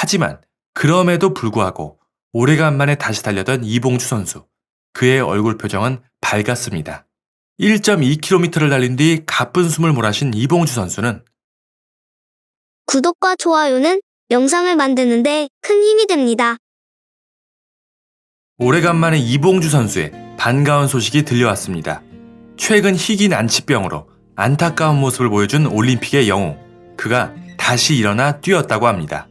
하지만 그럼에도 불구하고 오래간만에 다시 달려던 이봉주 선수. 그의 얼굴 표정은 밝았습니다. 1.2km를 달린 뒤 가쁜 숨을 몰아쉰 이봉주 선수는 구독과 좋아요는 영상을 만드는데 큰 힘이 됩니다. 오래간만에 이봉주 선수의 반가운 소식이 들려왔습니다. 최근 희귀 난치병으로 안타까운 모습을 보여준 올림픽의 영웅, 그가 다시 일어나 뛰었다고 합니다.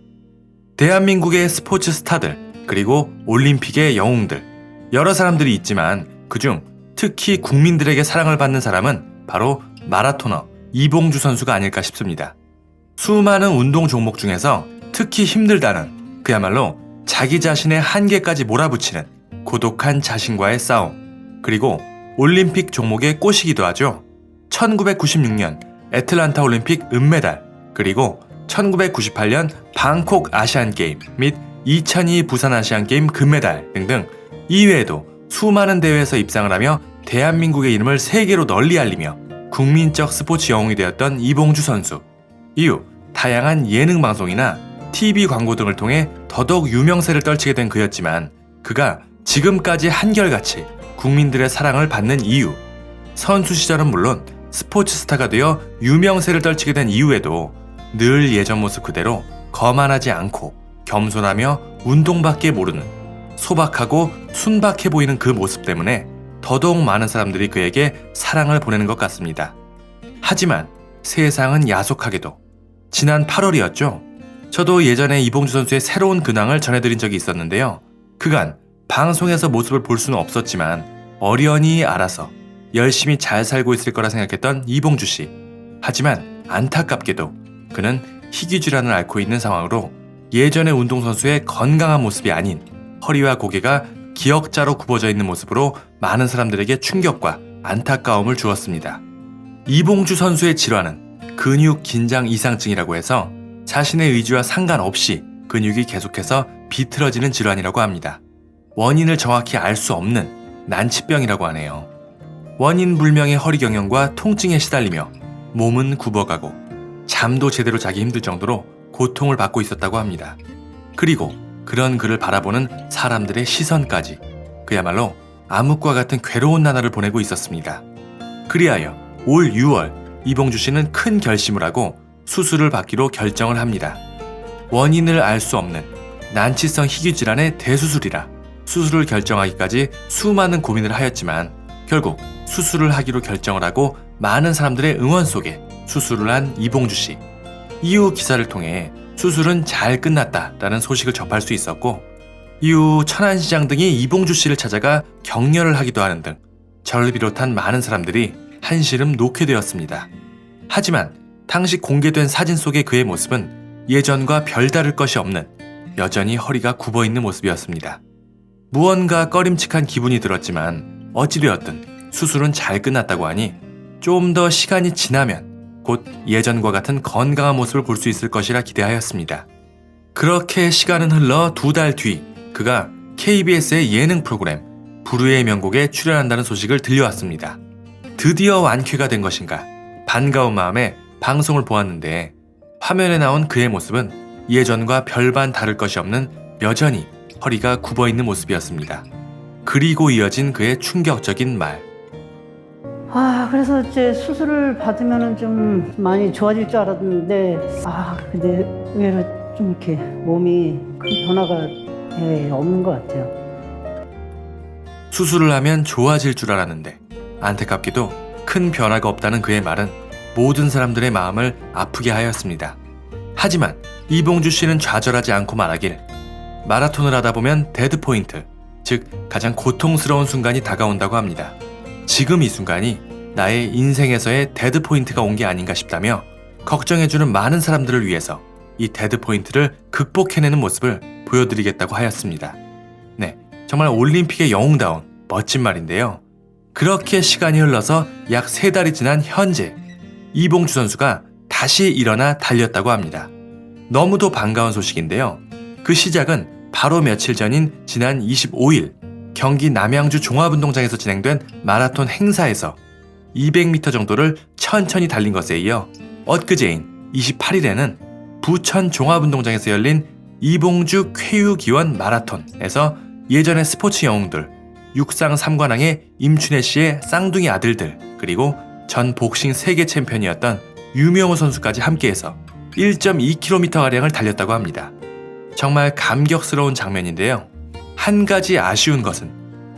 대한민국의 스포츠 스타들, 그리고 올림픽의 영웅들, 여러 사람들이 있지만 그중 특히 국민들에게 사랑을 받는 사람은 바로 마라토너 이봉주 선수가 아닐까 싶습니다. 수많은 운동 종목 중에서 특히 힘들다는, 그야말로 자기 자신의 한계까지 몰아붙이는 고독한 자신과의 싸움, 그리고 올림픽 종목의 꽃이기도 하죠. 1996년 애틀란타 올림픽 은메달, 그리고 1998년 방콕 아시안게임 및 2002 부산 아시안게임 금메달 등등, 이외에도 수많은 대회에서 입상을 하며 대한민국의 이름을 세계로 널리 알리며 국민적 스포츠 영웅이 되었던 이봉주 선수. 이후 다양한 예능 방송이나 TV 광고 등을 통해 더더욱 유명세를 떨치게 된 그였지만, 그가 지금까지 한결같이 국민들의 사랑을 받는 이유, 선수 시절은 물론 스포츠 스타가 되어 유명세를 떨치게 된 이후에도 늘 예전 모습 그대로 거만하지 않고 겸손하며 운동밖에 모르는 소박하고 순박해 보이는 그 모습 때문에 더더욱 많은 사람들이 그에게 사랑을 보내는 것 같습니다. 하지만 세상은 야속하게도 지난 8월이었죠. 저도 예전에 이봉주 선수의 새로운 근황을 전해드린 적이 있었는데요. 그간 방송에서 모습을 볼 수는 없었지만 어련히 알아서 열심히 잘 살고 있을 거라 생각했던 이봉주 씨. 하지만 안타깝게도 그는 희귀질환을 앓고 있는 상황으로 예전의 운동선수의 건강한 모습이 아닌 허리와 고개가 기역자로 굽어져 있는 모습으로 많은 사람들에게 충격과 안타까움을 주었습니다. 이봉주 선수의 질환은 근육 긴장 이상증이라고 해서 자신의 의지와 상관없이 근육이 계속해서 비틀어지는 질환이라고 합니다. 원인을 정확히 알 수 없는 난치병이라고 하네요. 원인 불명의 허리 경련과 통증에 시달리며 몸은 굽어가고 잠도 제대로 자기 힘들 정도로 고통을 받고 있었다고 합니다. 그리고 그런 그를 바라보는 사람들의 시선까지 그야말로 암흑과 같은 괴로운 나날을 보내고 있었습니다. 그리하여 올 6월 이봉주 씨는 큰 결심을 하고 수술을 받기로 결정을 합니다. 원인을 알 수 없는 난치성 희귀질환의 대수술이라 수술을 결정하기까지 수많은 고민을 하였지만 결국 수술을 하기로 결정을 하고 많은 사람들의 응원 속에 수술을 한 이봉주 씨. 이후 기사를 통해 수술은 잘 끝났다라는 소식을 접할 수 있었고, 이후 천안시장 등이 이봉주 씨를 찾아가 격려를 하기도 하는 등 저를 비롯한 많은 사람들이 한시름 놓게 되었습니다. 하지만 당시 공개된 사진 속의 그의 모습은 예전과 별다를 것이 없는 여전히 허리가 굽어있는 모습이었습니다. 무언가 꺼림칙한 기분이 들었지만 어찌되었든 수술은 잘 끝났다고 하니 좀 더 시간이 지나면 곧 예전과 같은 건강한 모습을 볼 수 있을 것이라 기대하였습니다. 그렇게 시간은 흘러 2달 뒤 그가 KBS의 예능 프로그램 불후의 명곡에 출연한다는 소식을 들려왔습니다. 드디어 완쾌가 된 것인가 반가운 마음에 방송을 보았는데 화면에 나온 그의 모습은 예전과 별반 다를 것이 없는 여전히 허리가 굽어있는 모습이었습니다. 그리고 이어진 그의 충격적인 말. 그래서 이제 수술을 받으면은 좀 많이 좋아질 줄 알았는데, 근데 의외로 좀 이렇게 몸이 큰 변화가 없는 것 같아요. 수술을 하면 좋아질 줄 알았는데 안타깝게도 큰 변화가 없다는 그의 말은 모든 사람들의 마음을 아프게 하였습니다. 하지만 이봉주 씨는 좌절하지 않고 말하길, 마라톤을 하다 보면 데드포인트, 즉 가장 고통스러운 순간이 다가온다고 합니다. 지금 이 순간이 나의 인생에서의 데드포인트가 온 게 아닌가 싶다며 걱정해주는 많은 사람들을 위해서 이 데드포인트를 극복해내는 모습을 보여드리겠다고 하였습니다. 네, 정말 올림픽의 영웅다운 멋진 말인데요. 그렇게 시간이 흘러서 약 3달이 지난 현재 이봉주 선수가 다시 일어나 달렸다고 합니다. 너무도 반가운 소식인데요. 그 시작은 바로 며칠 전인 지난 25일 경기 남양주 종합운동장에서 진행된 마라톤 행사에서 200m 정도를 천천히 달린 것에 이어 엊그제인 28일에는 부천 종합운동장에서 열린 이봉주 쾌유기원 마라톤에서 예전의 스포츠 영웅들, 육상 3관왕의 임춘혜 씨의 쌍둥이 아들들, 그리고 전 복싱 세계 챔피언이었던 유명호 선수까지 함께해서 1.2km가량을 달렸다고 합니다. 정말 감격스러운 장면인데요. 한 가지 아쉬운 것은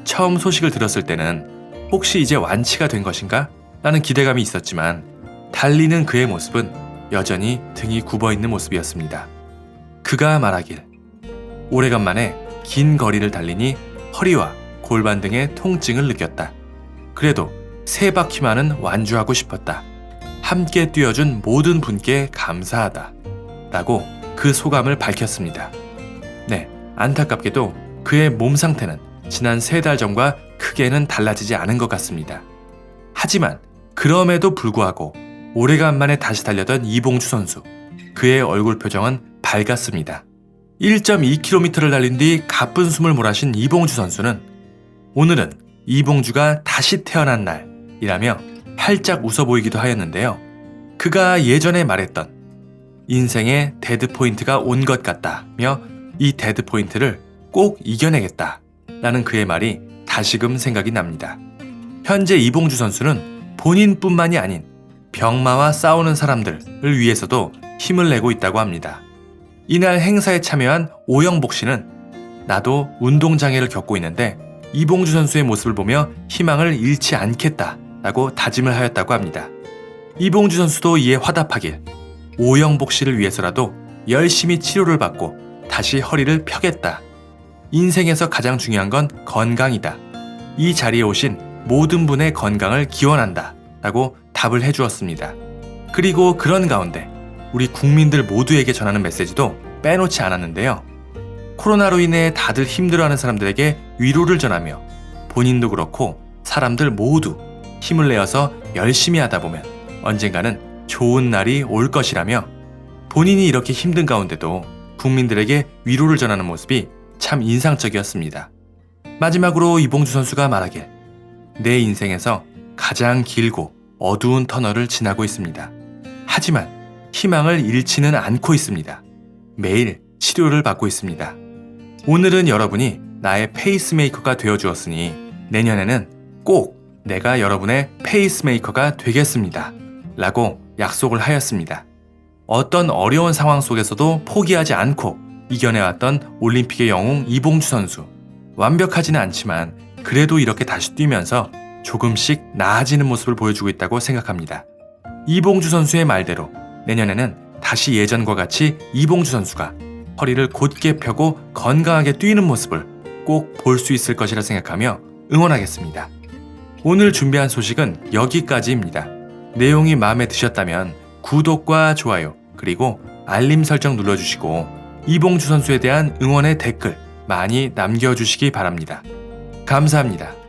처음 소식을 들었을 때는 혹시 이제 완치가 된 것인가? 라는 기대감이 있었지만 달리는 그의 모습은 여전히 등이 굽어있는 모습이었습니다. 그가 말하길, 오래간만에 긴 거리를 달리니 허리와 골반 등의 통증을 느꼈다. 그래도 3바퀴만은 완주하고 싶었다. 함께 뛰어준 모든 분께 감사하다. 라고 그 소감을 밝혔습니다. 네, 안타깝게도 그의 몸 상태는 지난 3달 전과 크게는 달라지지 않은 것 같습니다. 하지만 그럼에도 불구하고 오래간만에 다시 달려던 이봉주 선수, 그의 얼굴 표정은 밝았습니다. 1.2km를 달린 뒤 가쁜 숨을 몰아쉰 이봉주 선수는 오늘은 이봉주가 다시 태어난 날이라며 활짝 웃어 보이기도 하였는데요. 그가 예전에 말했던 인생의 데드포인트가 온 것 같다며 이 데드포인트를 꼭 이겨내겠다 라는 그의 말이 다시금 생각이 납니다. 현재 이봉주 선수는 본인뿐만이 아닌 병마와 싸우는 사람들을 위해서도 힘을 내고 있다고 합니다. 이날 행사에 참여한 오영복 씨는 나도 운동장애를 겪고 있는데 이봉주 선수의 모습을 보며 희망을 잃지 않겠다라고 다짐을 하였다고 합니다. 이봉주 선수도 이에 화답하길 오영복 씨를 위해서라도 열심히 치료를 받고 다시 허리를 펴겠다. 인생에서 가장 중요한 건 건강이다. 이 자리에 오신 모든 분의 건강을 기원한다. 라고 답을 해주었습니다. 그리고 그런 가운데 우리 국민들 모두에게 전하는 메시지도 빼놓지 않았는데요. 코로나로 인해 다들 힘들어하는 사람들에게 위로를 전하며 본인도 그렇고 사람들 모두 힘을 내어서 열심히 하다 보면 언젠가는 좋은 날이 올 것이라며 본인이 이렇게 힘든 가운데도 국민들에게 위로를 전하는 모습이 참 인상적이었습니다. 마지막으로 이봉주 선수가 말하길 내 인생에서 가장 길고 어두운 터널을 지나고 있습니다. 하지만 희망을 잃지는 않고 있습니다. 매일 치료를 받고 있습니다. 오늘은 여러분이 나의 페이스메이커가 되어주었으니 내년에는 꼭 내가 여러분의 페이스메이커가 되겠습니다. 라고 약속을 하였습니다. 어떤 어려운 상황 속에서도 포기하지 않고 이겨내왔던 올림픽의 영웅 이봉주 선수. 완벽하지는 않지만 그래도 이렇게 다시 뛰면서 조금씩 나아지는 모습을 보여주고 있다고 생각합니다. 이봉주 선수의 말대로 내년에는 다시 예전과 같이 이봉주 선수가 허리를 곧게 펴고 건강하게 뛰는 모습을 꼭 볼 수 있을 것이라 생각하며 응원하겠습니다. 오늘 준비한 소식은 여기까지입니다. 내용이 마음에 드셨다면 구독과 좋아요 그리고 알림 설정 눌러주시고 이봉주 선수에 대한 응원의 댓글 많이 남겨주시기 바랍니다. 감사합니다.